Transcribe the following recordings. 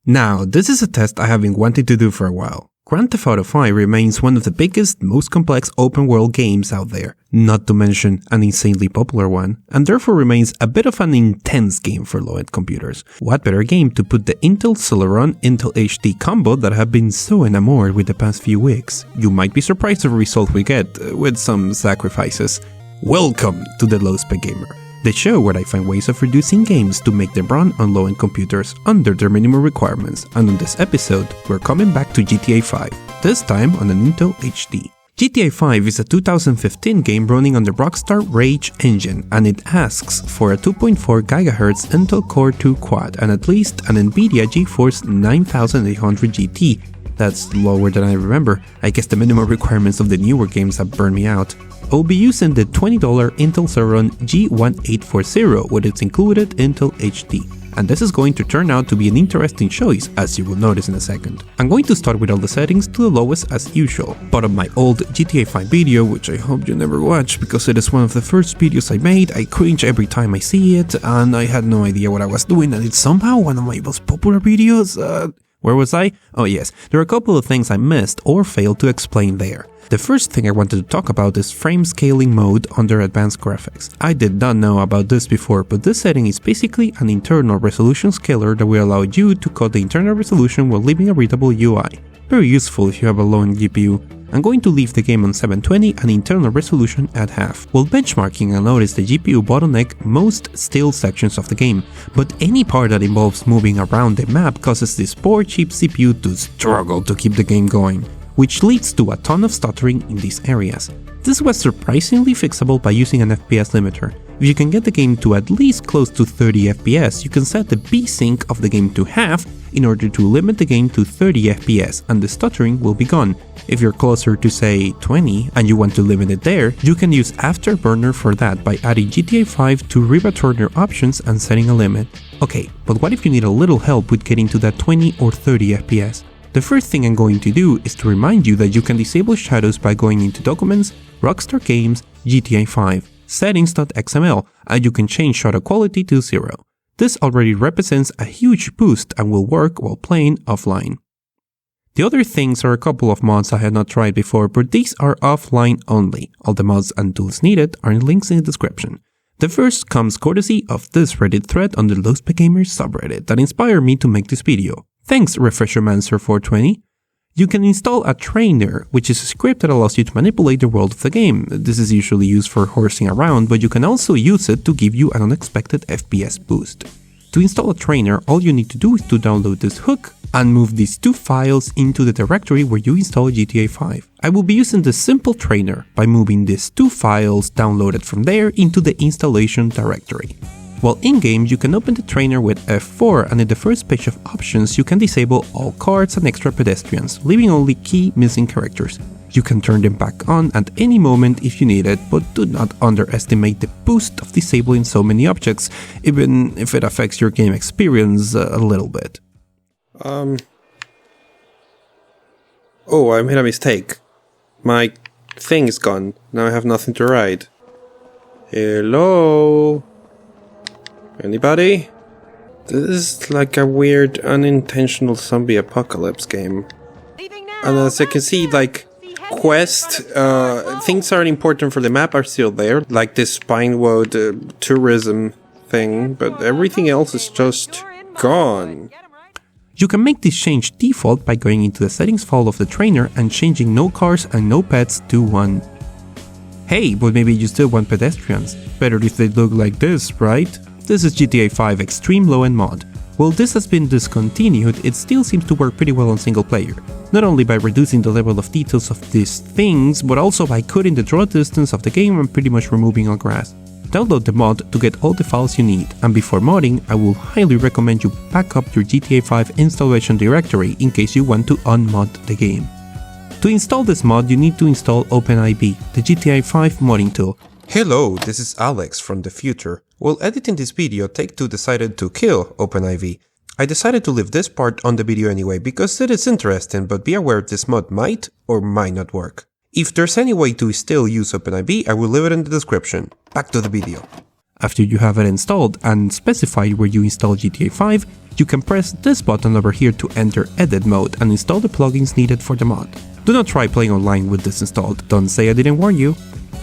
Now, this is a test I have been wanting to do for a while. Grand Theft Auto 5 remains one of the biggest, most complex open-world games out there, not to mention an insanely popular one, and therefore remains a bit of an intense game for low-end computers. What better game to put the Intel Celeron IntelHD combo that I have been so enamored with the past few weeks? You might be surprised at the result we get, with some sacrifices. Welcome to the LowSpecGamer, the show where I find ways of reducing games to make them run on low-end computers under their minimum requirements, and on this episode, we're coming back to GTA 5, this time on an IntelHD. GTA 5 is a 2015 game running on the Rockstar Rage engine, and it asks for a 2.4 GHz Intel Core 2 quad and at least an NVIDIA GeForce 9800 GT. That's lower than I remember. I guess the minimum requirements of the newer games have burned me out. I'll be using the $20 Intel Celeron G1840 with its included IntelHD, and this is going to turn out to be an interesting choice, as you will notice in a second. I'm going to start with all the settings to the lowest as usual, but on my old GTA 5 video, which I hope you never watch because it is one of the first videos I made, I cringe every time I see it, and I had no idea what I was doing, and it's somehow one of my most popular videos. Where was I? Oh yes, there are a couple of things I missed or failed to explain there. The first thing I wanted to talk about is frame scaling mode under advanced graphics. I did not know about this before, but this setting is basically an internal resolution scaler that will allow you to cut the internal resolution while leaving a readable UI. Very useful if you have a low-end GPU. I'm going to leave the game on 720 and internal resolution at half. While benchmarking, I'll notice the GPU bottleneck most still sections of the game, but any part that involves moving around the map causes this poor cheap CPU to struggle to keep the game going, which leads to a ton of stuttering in these areas. This was surprisingly fixable by using an Fps limiter. If you can get the game to at least close to 30 FPS, you can set the B-sync of the game to half in order to limit the game to 30 FPS, and the stuttering will be gone. If you're closer to say 20 and you want to limit it there, you can use Afterburner for that by adding GTA 5 to Returner options and setting a limit. Okay, but what if you need a little help with getting to that 20 or 30 FPS? The first thing I'm going to do is to remind you that you can disable shadows by going into Documents, Rockstar Games, GTA 5, Settings.xml, and you can change shadow quality to 0. This already represents a huge boost and will work while playing offline. The other things are a couple of mods I had not tried before, but these are offline only. All the mods and tools needed are in links in the description. The first comes courtesy of this Reddit thread on the LowSpecGamer subreddit that inspired me to make this video. Thanks, RefresherMancer420. You can install a trainer, which is a script that allows you to manipulate the world of the game. This is usually used for horsing around, but you can also use it to give you an unexpected FPS boost. To install a trainer, all you need to do is to download this hook and move these two files into the directory where you install GTA 5. I will be using the simple trainer by moving these two files downloaded from there into the installation directory. While in-game, you can open the trainer with F4, and in the first page of options you can disable all cards and extra pedestrians, leaving only key missing characters. You can turn them back on at any moment if you need it, but do not underestimate the boost of disabling so many objects, even if it affects your game experience a little bit. Oh, I made a mistake. My thing is gone. Now I have nothing to write. Hello? Anybody? This is like a weird, unintentional zombie apocalypse game. And as I can see, like, things aren't important for the map are still there, like this Pinewood tourism thing, but everything else is just gone. You can make this change default by going into the settings file of the trainer and changing no cars and no pets to 1. Hey, but maybe you still want pedestrians. Better if they look like this, right? This is GTA 5 Extreme Low-End mod. While this has been discontinued, it still seems to work pretty well on single player. Not only by reducing the level of details of these things, but also by cutting the draw distance of the game and pretty much removing all grass. Download the mod to get all the files you need, and before modding, I will highly recommend you back up your GTA 5 installation directory in case you want to unmod the game. To install this mod, you need to install OpenIV, the GTA 5 modding tool. Hello, this is Alex from the future. While editing this video, Take-Two decided to kill OpenIV. I decided to leave this part on the video anyway because it is interesting, but be aware this mod might or might not work. If there's any way to still use OpenIV, I will leave it in the description. Back to the video. After you have it installed and specified where you install GTA 5, you can press this button over here to enter edit mode and install the plugins needed for the mod. Do not try playing online with this installed, don't say I didn't warn you.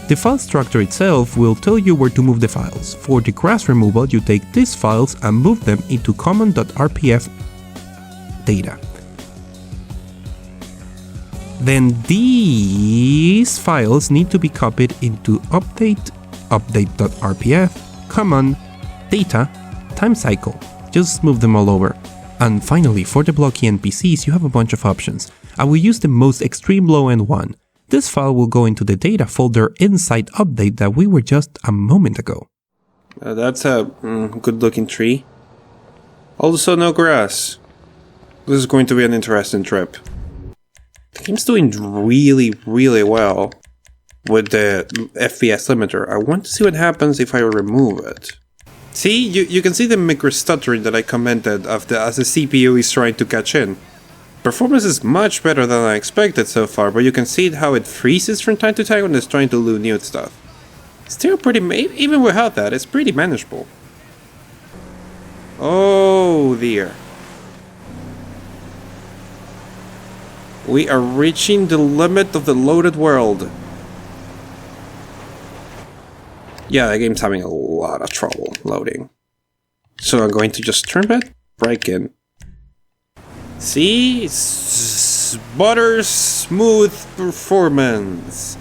The file structure itself will tell you where to move the files. For the grass removal, you take these files and move them into common.rpf data. Then these files need to be copied into update.rpf, common, data, time cycle. Just move them all over. And finally, for the blocky NPCs, you have a bunch of options. I will use the most extreme low-end one. This file will go into the data folder inside update that we were just a moment ago. That's a good-looking tree. Also no grass. This is going to be an interesting trip. The game's doing really well with the FPS limiter. I want to see what happens if I remove it. See, you can see the micro stuttering that I commented as the CPU is trying to catch in. Performance is much better than I expected so far, but you can see how it freezes from time to time when it's trying to do new stuff. Still pretty, even without that, it's pretty manageable. Oh dear. We are reaching the limit of the loaded world. Yeah, the game's having a lot of trouble loading. So I'm going to just turn that back in. See? Butter smooth performance.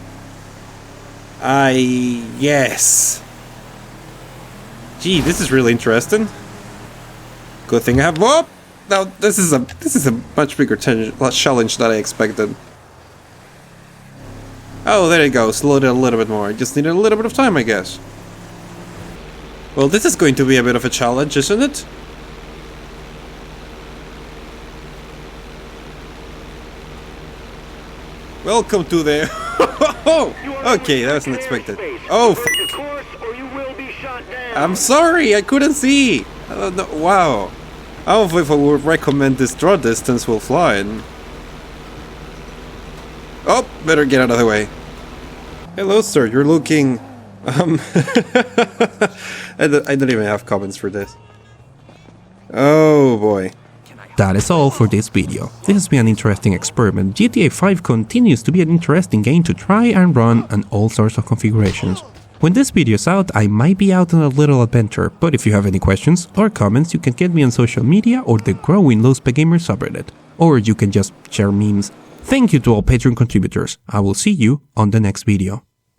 Yes. Gee, this is really interesting. Good thing I have. Whoop! Now this is a much bigger challenge than I expected. Oh, there it goes. Load it a little bit more. I just needed a little bit of time, I guess. Well, this is going to be a bit of a challenge, isn't it? Welcome to the... Oh! Okay, that wasn't expected. Oh, I'm sorry, I couldn't see! No, wow. I don't know if I would recommend this draw distance while flying. Oh, better get out of the way. Hello, sir, you're looking... I don't even have comments for this. Oh boy. That is all for this video. This has been an interesting experiment. GTA 5 continues to be an interesting game to try and run on all sorts of configurations. When this video is out, I might be out on a little adventure, but if you have any questions or comments, you can get me on social media or the growing LowSpecGamer subreddit. Or you can just share memes. Thank you to all Patreon contributors. I will see you on the next video.